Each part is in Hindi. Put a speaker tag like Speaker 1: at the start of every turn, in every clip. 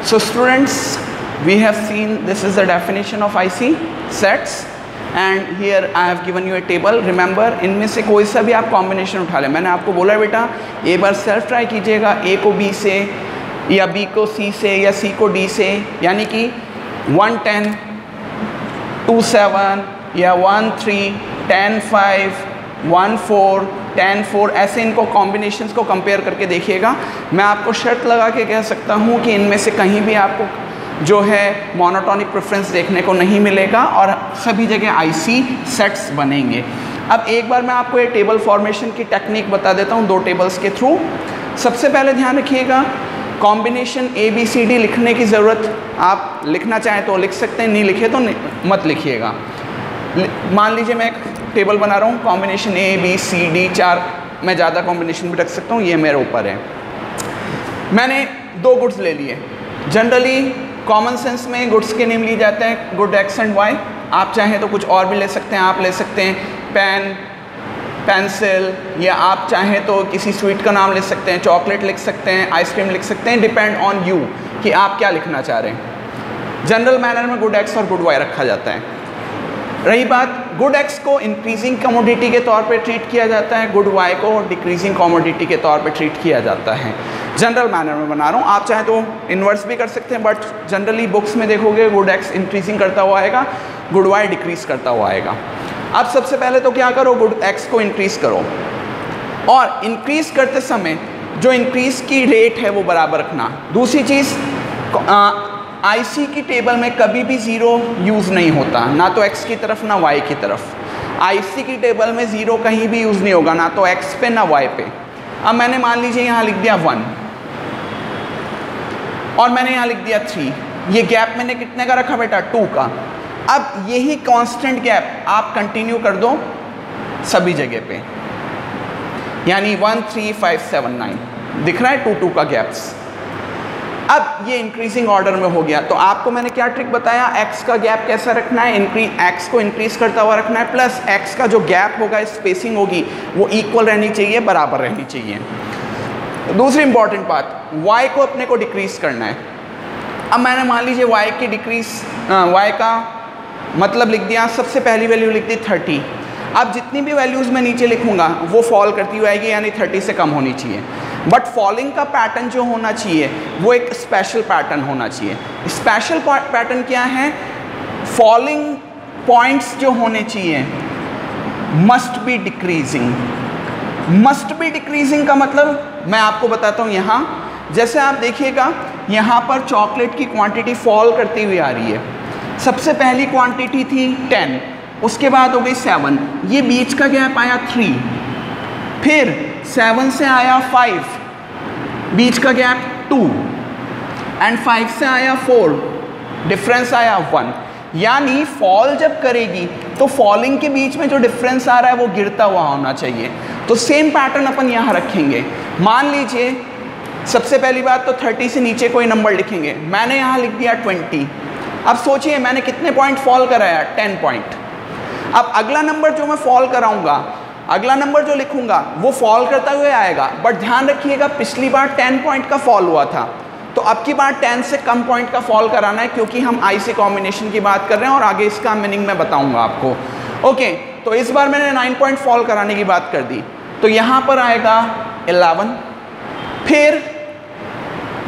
Speaker 1: So students, we have seen this is the definition of IC sets and here I have given you a table. Remember, इनमें से कोई सा भी आप कॉम्बिनेशन उठा लें. मैंने आपको बोला बेटा एक बार सेल्फ ट्राई कीजिएगा, A को B से या B को C से या C को D से, यानी कि 110, 27 या 13, 10-5, 1-4, 10-4 ऐसे इनको कॉम्बिनेशंस को कंपेयर करके देखिएगा. मैं आपको शर्त लगा के कह सकता हूँ कि इनमें से कहीं भी आपको जो है मोनोटोनिक प्रेफरेंस देखने को नहीं मिलेगा और सभी जगह आईसी सेट्स बनेंगे. अब एक बार मैं आपको ये टेबल फॉर्मेशन की टेक्निक बता देता हूँ दो टेबल्स के थ्रू. सबसे पहले ध्यान रखिएगा, कॉम्बिनेशन ABCD लिखने की ज़रूरत, आप लिखना चाहें तो लिख सकते हैं, नहीं लिखे तो मत लिखिएगा. मान लीजिए मैं एक टेबल बना रहा हूँ, कॉम्बिनेशन ABCD 4, मैं ज़्यादा कॉम्बिनेशन भी रख सकता हूँ, ये मेरे ऊपर है. मैंने दो गुड्स ले लिए. जनरली कॉमन सेंस में गुड्स के नेम लिए जाते हैं गुड X एंड Y. आप चाहें तो कुछ और भी ले सकते हैं. आप ले सकते हैं पेन, पेंसिल, या आप चाहें तो किसी स्वीट का नाम ले सकते हैं, चॉकलेट लिख सकते हैं, आइसक्रीम लिख सकते हैं. डिपेंड ऑन यू कि आप क्या लिखना चाह रहे हैं. जनरल मैनर में गुड X और गुड Y रखा जाता है. रही बात, गुड X को इंक्रीजिंग कमोडिटी के तौर पे ट्रीट किया जाता है, गुड Y को डिक्रीजिंग कमोडिटी के तौर पे ट्रीट किया जाता है. जनरल मैनर में बना रहा हूँ, आप चाहें तो इन्वर्स भी कर सकते हैं, बट जनरली बुक्स में देखोगे गुड X इंक्रीजिंग करता हुआ आएगा, गुड Y डिक्रीज करता हुआ आएगा. अब सबसे पहले तो क्या करो, गुड X को इंक्रीज करो और इंक्रीज करते समय जो इंक्रीज की रेट है वो बराबर रखना. दूसरी चीज़, IC की टेबल में कभी भी ज़ीरो यूज़ नहीं होता, ना तो X की तरफ ना Y की तरफ. IC की टेबल में ज़ीरो कहीं भी यूज़ नहीं होगा, ना तो X पे ना Y पे. अब मैंने मान लीजिए यहाँ लिख दिया 1 और मैंने यहाँ लिख दिया 3. ये गैप मैंने कितने का रखा बेटा, 2 का. अब यही कांस्टेंट गैप आप कंटिन्यू कर दो सभी जगह पे, यानी 1, 3, 5, 7, 9 दिख रहा है 2, 2 का गैप्स. अब ये इंक्रीजिंग ऑर्डर में हो गया. तो आपको मैंने क्या ट्रिक बताया, X का गैप कैसा रखना है, X को इंक्रीज करता हुआ रखना है, प्लस X का जो गैप होगा, स्पेसिंग होगी, वो इक्वल रहनी चाहिए, बराबर रहनी चाहिए. दूसरी इंपॉर्टेंट बात, Y को अपने को डिक्रीज करना है. अब मैंने मान लीजिए Y का मतलब लिख दिया, सबसे पहली वैल्यू लिख दी 30. अब जितनी भी वैल्यूज़ मैं नीचे लिखूंगा वो फॉल करती हुई आएगी, यानी 30 से कम होनी चाहिए. बट फॉलिंग का पैटर्न जो होना चाहिए वो एक स्पेशल पैटर्न होना चाहिए. स्पेशल पैटर्न क्या है, फॉलिंग पॉइंट्स जो होने चाहिए must be decreasing. Must be decreasing का मतलब मैं आपको बताता हूँ. यहाँ जैसे आप देखिएगा, यहाँ पर चॉकलेट की क्वांटिटी फॉल करती हुई आ रही है. सबसे पहली क्वांटिटी थी 10, उसके बाद हो गई 7, ये बीच का गैप आया 3, फिर 7 से आया 5, बीच का गैप 2, एंड 5 से आया 4, डिफरेंस आया 1. यानी फॉल जब करेगी तो फॉलिंग के बीच में जो डिफरेंस आ रहा है वो गिरता हुआ होना चाहिए. तो सेम पैटर्न अपन यहाँ रखेंगे. मान लीजिए सबसे पहली बात तो 30 से नीचे कोई नंबर लिखेंगे. मैंने यहाँ लिख दिया 20. अब सोचिए मैंने कितने पॉइंट फॉल कराया, 10 पॉइंट. अब अगला नंबर जो मैं फॉल कराऊंगा, अगला नंबर जो लिखूंगा वो फॉल करता हुए आएगा. बट ध्यान रखिएगा, पिछली बार 10 पॉइंट का फॉल हुआ था, तो अब की बार 10 से कम पॉइंट का फॉल कराना है, क्योंकि हम IC कॉम्बिनेशन की बात कर रहे हैं और आगे इसका मीनिंग मैं बताऊंगा आपको. ओके, तो इस बार मैंने 9 पॉइंट फॉल कराने की बात कर दी, तो यहाँ पर आएगा 11. फिर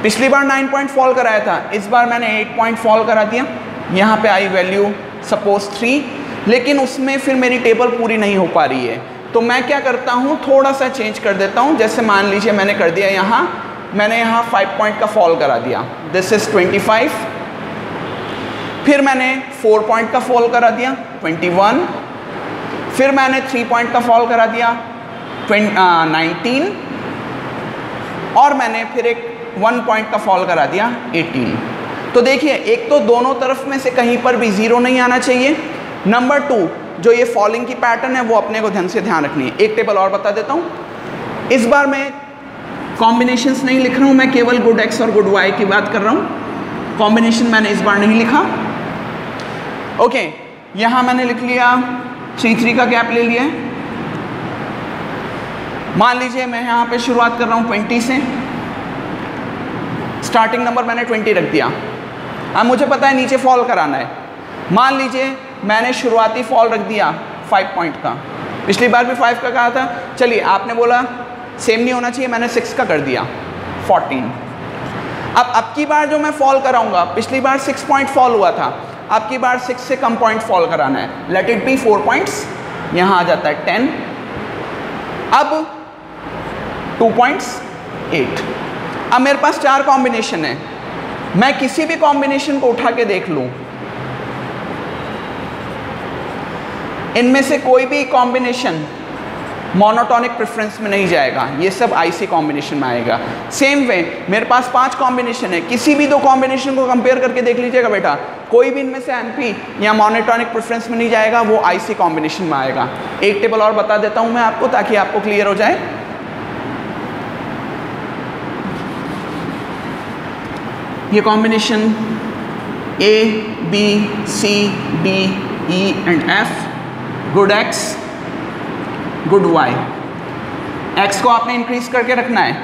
Speaker 1: पिछली बार 9 पॉइंट फॉल कराया था, इस बार मैंने 8 पॉइंट फॉल करा दिया. यहाँ पे आई वैल्यू सपोज 3, लेकिन उसमें फिर मेरी टेबल पूरी नहीं हो पा रही है. तो मैं क्या करता हूँ, थोड़ा सा चेंज कर देता हूँ. जैसे मान लीजिए मैंने कर दिया यहाँ, मैंने यहाँ 5 पॉइंट का फॉल करा दिया, दिस इज 25. फिर मैंने 4 पॉइंट का फॉल करा दिया, 21. फिर मैंने 3 पॉइंट का फॉल करा दिया, 19. और मैंने फिर एक 1 पॉइंट का फॉल करा दिया, 18. तो देखिए, एक तो दोनों तरफ में से कहीं पर भी ज़ीरो नहीं आना चाहिए. नंबर 2, जो ये फॉलिंग की पैटर्न है वो अपने को ध्यान रखनी है. एक टेबल और बता देता हूँ. इस बार मैं कॉम्बिनेशंस नहीं लिख रहा हूँ, मैं केवल गुड X और गुड Y की बात कर रहा हूँ. कॉम्बिनेशन मैंने इस बार नहीं लिखा. ओके, यहाँ मैंने लिख लिया 3 का गैप ले लिया है. मान लीजिए मैं यहाँ पे शुरुआत कर रहा हूँ 20 से. स्टार्टिंग नंबर मैंने 20 रख दिया। अब मुझे पता है नीचे फॉल कराना है। मान लीजिए मैंने शुरुआती फॉल रख दिया 5 पॉइंट का, पिछली बार भी 5 का कहा था, चलिए आपने बोला सेम नहीं होना चाहिए, मैंने 6 का कर दिया 14। अब की बार जो मैं फॉल कराऊंगा, पिछली बार 6 पॉइंट फॉल हुआ था, अब की बार 6 से कम पॉइंट फॉल कराना है। लेट इट बी 4 पॉइंट्स, यहाँ आ जाता है 10, अब 2.8। अब मेरे पास 4 कॉम्बिनेशन है, मैं किसी भी कॉम्बिनेशन को उठा के देख लूं, इनमें से कोई भी कॉम्बिनेशन मोनोटोनिक प्रेफरेंस में नहीं जाएगा, ये सब आईसी कॉम्बिनेशन में आएगा। सेम वे मेरे पास 5 कॉम्बिनेशन है, किसी भी 2 कॉम्बिनेशन को कंपेयर करके देख लीजिएगा बेटा, कोई भी इनमें से एमपी या मोनोटोनिक प्रेफरेंस में नहीं जाएगा, वो आईसी कॉम्बिनेशन में आएगा। एक टेबल और बता देता हूं मैं आपको ताकि आपको क्लियर हो जाए। ये combination A, B, C, D, E and F, good X, good Y। X को आपने इंक्रीज करके रखना है,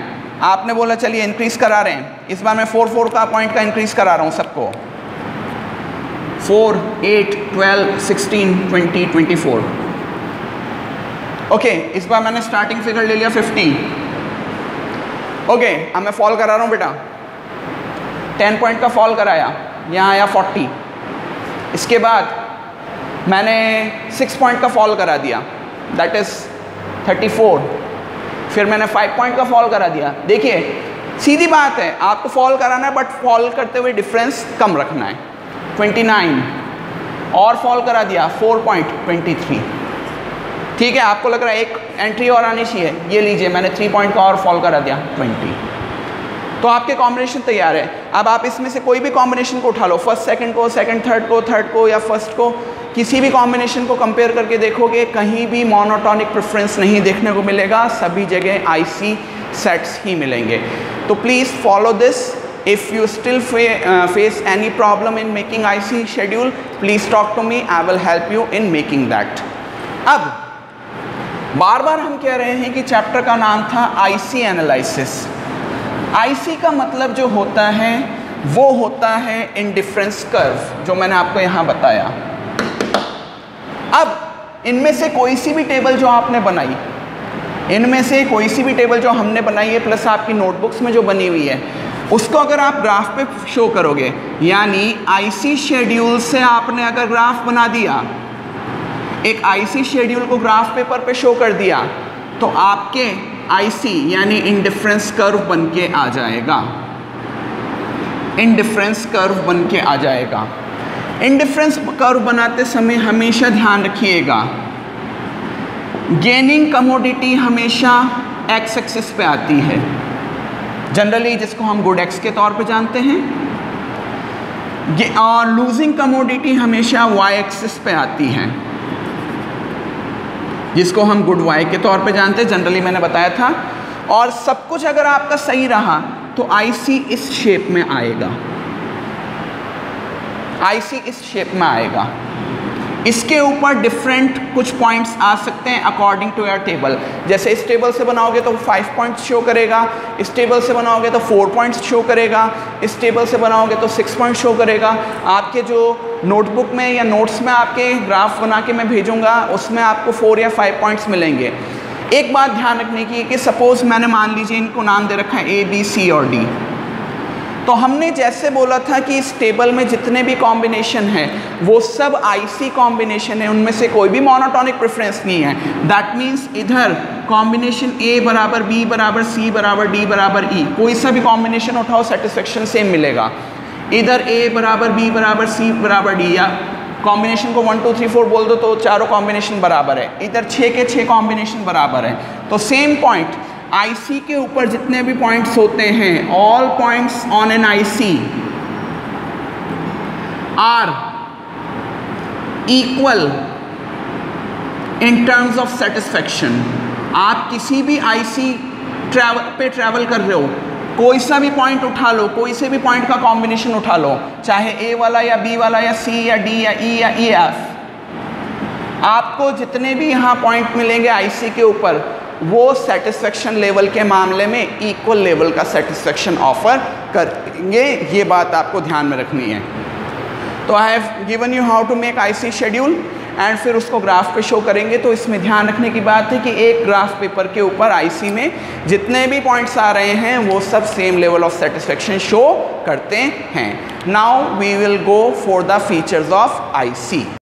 Speaker 1: आपने बोला चलिए इंक्रीज करा रहे हैं, इस बार मैं 4 का पॉइंट का इंक्रीज करा रहा हूँ सबको, 4, 8, 12, 16, 20, 24। ओके, इस बार मैंने स्टार्टिंग फिगर ले लिया 50। ओके, अब मैं फॉल करा रहा हूँ बेटा, 10 पॉइंट का फॉल कराया, यहाँ आया 40। इसके बाद मैंने 6 पॉइंट का फॉल करा दिया, दैट इज 34। फिर मैंने 5 पॉइंट का फॉल करा दिया। देखिए सीधी बात है, आपको फॉल कराना है बट फॉल करते हुए डिफरेंस कम रखना है। 29 और फॉल करा दिया 4.23। ठीक है, आपको लग रहा है एक एंट्री और आनी चाहिए, ये लीजिए मैंने 3 पॉइंट का और फॉल करा दिया 20। तो आपके कॉम्बिनेशन तैयार है। अब आप इसमें से कोई भी कॉम्बिनेशन को उठा लो, फर्स्ट सेकंड को, सेकंड थर्ड को या फर्स्ट को, किसी भी कॉम्बिनेशन को कंपेयर करके देखोगे, कहीं भी मोनोटोनिक प्रेफरेंस नहीं देखने को मिलेगा, सभी जगह आईसी सेट्स ही मिलेंगे। तो please follow this. If you still face any problem in making IC schedule, please talk to me, I will help you in making that. अब बार बार हम कह रहे हैं कि चैप्टर का नाम था आईसी एनालिसिस। आईसी का मतलब जो होता है वो होता है इंडिफरेंस कर्व, जो मैंने आपको यहाँ बताया। अब इनमें से कोई सी भी टेबल जो आपने बनाई, इनमें से कोई सी भी टेबल जो हमने बनाई है प्लस आपकी नोटबुक्स में जो बनी हुई है, उसको अगर आप ग्राफ पे शो करोगे, यानी आईसी शेड्यूल से आपने अगर ग्राफ बना दिया, एक आईसी शेड्यूल को ग्राफ पेपर पे शो कर दिया, तो आपके आईसी यानी इंडिफरेंस कर्व बन के आ जाएगा। इंडिफरेंस कर्व बन के आ जाएगा। इंडिफरेंस कर्व बनाते समय हमेशा ध्यान रखिएगा, गेनिंग कमोडिटी हमेशा एक्स एक्सिस पे आती है, जनरली जिसको हम गुड एक्स के तौर पे जानते हैं, और लूजिंग कमोडिटी हमेशा वाई एक्सिस पे आती है, जिसको हम गुड वाई के तौर पे जानते हैं, जनरली मैंने बताया था। और सब कुछ अगर आपका सही रहा तो आईसी इस शेप में आएगा, आईसी इस शेप में आएगा। इसके ऊपर डिफरेंट कुछ पॉइंट्स आ सकते हैं अकॉर्डिंग टू योर टेबल। जैसे इस टेबल से बनाओगे तो 5 पॉइंट्स शो करेगा, इस टेबल से बनाओगे तो 4 पॉइंट्स शो करेगा, इस टेबल से बनाओगे तो 6 पॉइंट्स शो करेगा। आपके जो नोटबुक में या नोट्स में आपके ग्राफ बना के मैं भेजूंगा, उसमें आपको 4 या 5 पॉइंट्स मिलेंगे। एक बात ध्यान रखने की कि सपोज मैंने मान लीजिए इनको नाम दे रखा है A, B, C और D, तो हमने जैसे बोला था कि इस टेबल में जितने भी कॉम्बिनेशन हैं वो सब आईसी कॉम्बिनेशन है, उनमें से कोई भी मोनोटोनिक प्रेफरेंस नहीं है। दैट मीन्स इधर कॉम्बिनेशन A बराबर B बराबर C बराबर D बराबर E, कोई सा भी कॉम्बिनेशन उठाओ सेटिस्फेक्शन सेम मिलेगा। इधर A बराबर B बराबर C बराबर D, या कॉम्बिनेशन को 1 2 3 4 बोल दो तो चारों कॉम्बिनेशन बराबर है, इधर 6 के 6 कॉम्बिनेशन बराबर है। तो सेम पॉइंट आईसी के ऊपर जितने भी पॉइंट्स होते हैं, all points on an IC are equal in terms of satisfaction. आप किसी भी आईसी पे ट्रैवल कर रहे हो, कोई सा भी पॉइंट उठा लो, कोई से भी पॉइंट का कॉम्बिनेशन उठा लो, चाहे ए वाला या बी वाला या सी या डी या ई या ई एफ, आपको जितने भी यहाँ पॉइंट मिलेंगे आईसी के ऊपर वो सेटिस्फेक्शन लेवल के मामले में इक्वल लेवल का सेटिस्फेक्शन ऑफर करेंगे। ये बात आपको ध्यान में रखनी है। तो I have given you how to make IC schedule and फिर उसको ग्राफ पे शो करेंगे। तो इसमें ध्यान रखने की बात है कि एक ग्राफ पेपर के ऊपर आईसी में जितने भी पॉइंट्स आ रहे हैं वो सब same level of satisfaction show करते हैं। Now we will go for the features of IC.